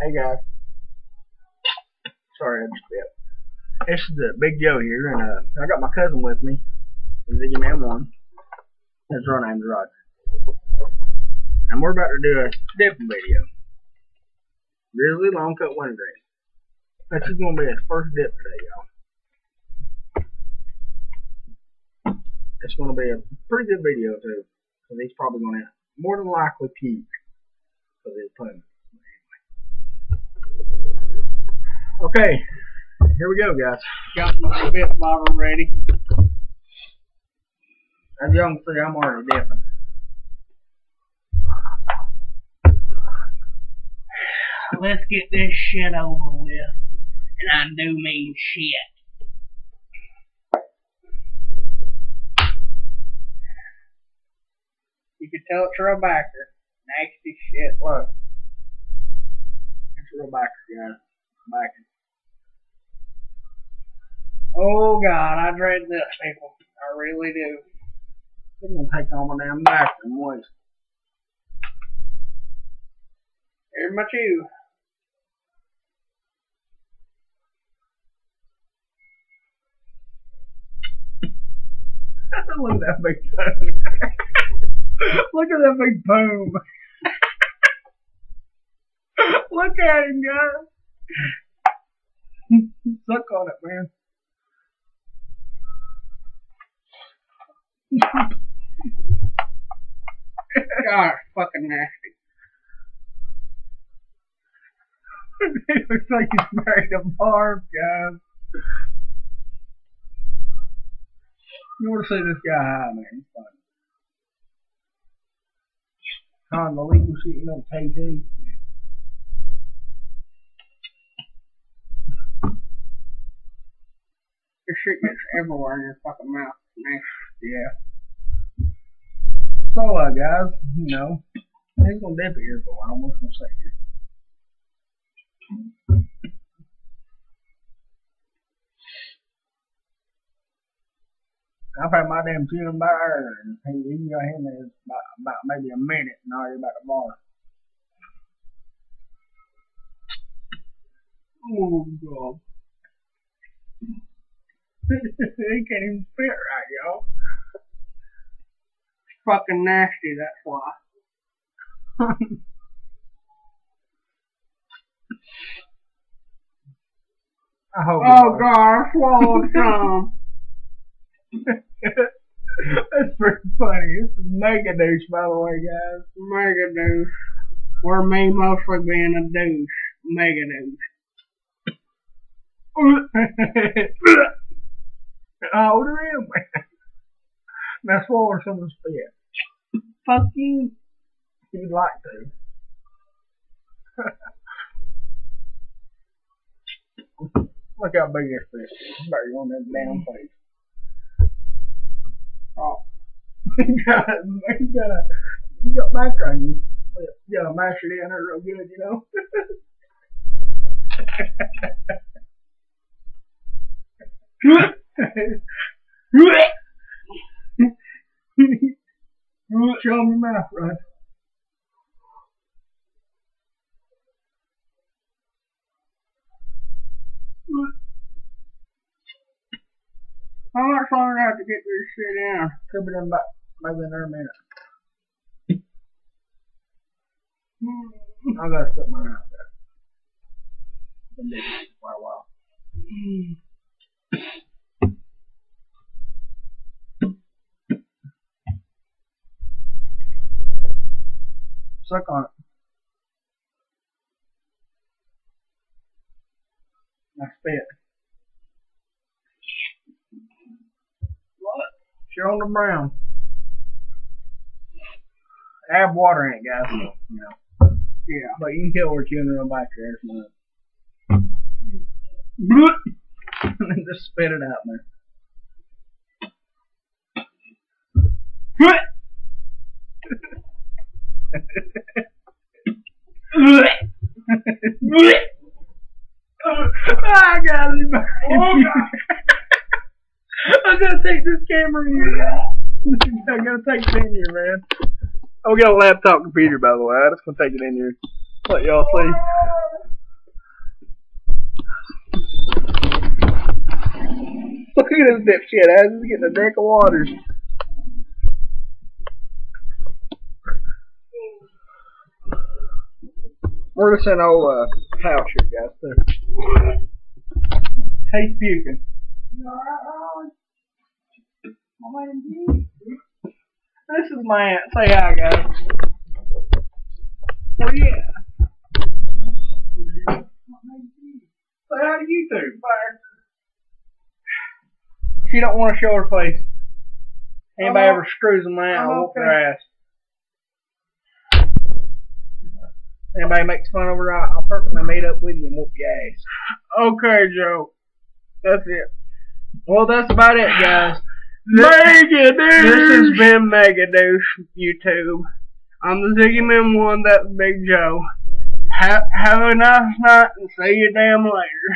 Hey guys, sorry I just bit. This is Big Joe here, and I got my cousin with me, Ziggy Man 1. His real name's Roger. And we're about to do a dipping video. Grizzly long cut wintergreen. This is going to be his first dip today, y'all. It's going to be a pretty good video too, because he's probably going to more than likely puke because he's putting. Okay, here we go, guys. Got my bit bottle ready. As y'all can see, I'm already dipping. Let's get this shit over with. And I do mean shit. You can tell it's a backer. Nasty shit. Look. It's a real backer, guys. Backing. Oh God, I dread this, people. I really do. I'm gonna take all my damn back and waste. Here's my chew. Look at that big boom. Look at that big boom. Look at him, guys. Suck on it, man. God, it's fucking nasty. It looks like he's married a barb, guys. You want to see this guy high, man? He's funny. On the legal shit, you know, KT. This shit gets everywhere in your fucking mouth. Nasty. Yeah. So, guys, you know, he's gonna dip it here for a while. What's gonna say here? I've had my damn chewing by her, and he got him there about maybe a minute, and already about the bar. Oh God. He can't even spit right, y'all. It's fucking nasty, that's why. I hope. Oh God, I swallowed some. That's pretty funny. This is MEGADOUCHE, by the way, guys. MEGADOUCHE. Or me mostly being a douche. MEGADOUCHE. Oh, there is, man. Now swallow some of the spit. Fuck you. If you'd like to. Look how big this fish is. It's about on that damn face. Oh. You got back on you. You gotta mash it in there real good, you know? Show me my mouth, right? How much longer do I have to get this shit in? Could be done about maybe another minute. I gotta spit mine out there. Been doing this for quite a while. Suck on it. Now spit. What? You're on the brown. Add water in it, guys. You know. Yeah. But you can tell we're chewing real back there. And then just spit it out, man. I got it. I'm gonna take this camera in here. I gotta take it in here, man. Oh, we got a laptop computer, by the way. I'm just gonna take it in here. Let y'all see. Look at this dipshit ass. He's getting a drink of water. Where does that old house here, guys? There. He's puking. This is my aunt. Say hi, guys. Where you at? Say hi to you two. Fire. She don't want to show her face. Anybody ever screws them out, I'll whoop their ass. Anybody makes fun of her, I'll personally meet up with you and whoop your ass. Okay, Joe. That's it. Well, that's about it, guys. Megadouche! This has been Megadouche, YouTube. I'm the Ziggy Man 1, that's Big Joe. Have a nice night and see you damn later.